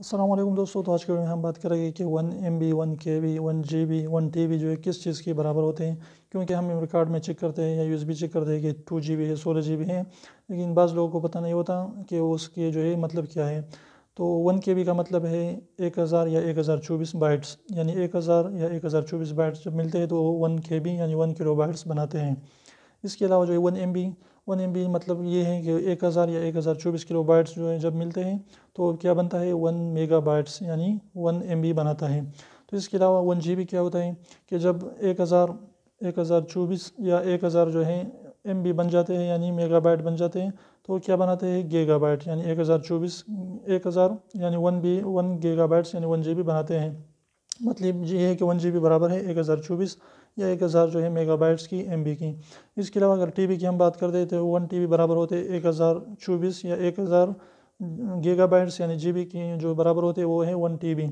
अस्सलाम वालेकुम दोस्तों। तो आज के वीडियो में हम बात करेंगे कि 1 MB 1 KB 1 GB 1 TB जो है किस चीज़ के बराबर होते हैं। क्योंकि हम मेमोरी कार्ड में चेक करते हैं या USB चेक करते हैं कि 2 GB है 16 GB है, लेकिन बाज़ लोगों को पता नहीं होता कि उसके जो है मतलब क्या है। तो 1 KB का मतलब है 1000 या 1024 बाइट्स, यानी 1000 या 1024 बाइट्स जब मिलते हैं तो 1 KB यानी 1 KB बनाते हैं। इसके अलावा जो है 1 MB मतलब ये है कि 1000 या 1024 किलोबाइट्स जो है जब मिलते हैं तो क्या बनता है 1 मेगाबाइट्स यानी 1 MB बनाता है। तो इसके अलावा 1 GB क्या होता है कि जब 1024 या 1000 जो है MB बन जाते हैं यानी मेगाबाइट बन जाते हैं तो क्या बनाते हैं गीगाबाइट, यानी 1000 यानी 1 गीगाबाइट्स यानी 1 GB बनाते हैं। मतलब ये है कि 1 GB बराबर है 1024 या 1000 जो है मेगाबाइट्स की MB की। इसके अलावा अगर TB की हम बात करते हैं तो 1 TB बराबर होते हैं 1024 या 1000 गीगाबाइट्स यानी GB की जो बराबर होते हैं वो है 1 TB।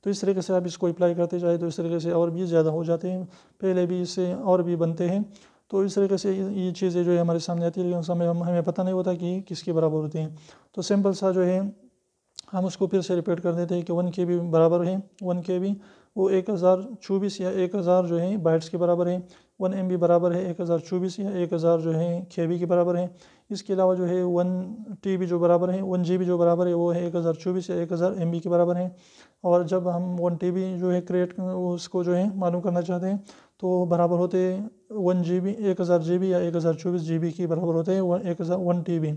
तो इस तरीके से आप इसको अप्लाई करते जाए तो इस तरीके से और भी ज़्यादा हो जाते हैं, पहले भी इससे और भी बनते हैं। तो इस तरीके से ये चीज़ें जो है हमारे सामने आती है, लेकिन समय हमें पता नहीं होता कि किसके बराबर होते हैं। तो सिंपल सा जो है हम उसको फिर से रिपीट कर देते हैं कि 1 KB बराबर है 1 KB वो 1024 या 1000 जो है बाइट्स के बराबर है। 1 MB बराबर है 1024 या 1000 जो है KB के बराबर है। इसके अलावा जो है 1 TB जो बराबर है 1 GB जो बराबर है वो है 1024 या 1000 MB के बराबर है। और जब हम 1 TB जो है क्रिएट उसको जो है मालूम करना चाहते हैं तो बराबर होते हैं 1 GB 1000 GB या 1024 GB के बराबर होते हैं 1 TB।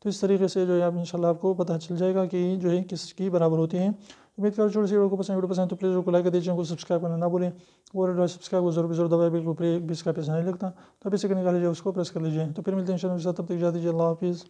तो इस तरीके से जो है आप इंशाल्लाह आपको पता चल जाएगा कि जो है किसकी बराबर होती है। उम्मीद करता हूँ छोटी सी वीडियो पसंद तो प्लीज़ को लाइक कर दीजिए, को सब्सक्राइब करना ना भूलें और सब्सक्राइब को जरूर दबाए, बिल्कुल फ्री, भी इसका पैसा नहीं लगता। तो अभी से निकाल लीजिए उसको प्रेस कर लीजिए। तो फिर मिलते हैं इंशाल्लाह, तब तक जा दीजिए, अल्लाह हाफिज़।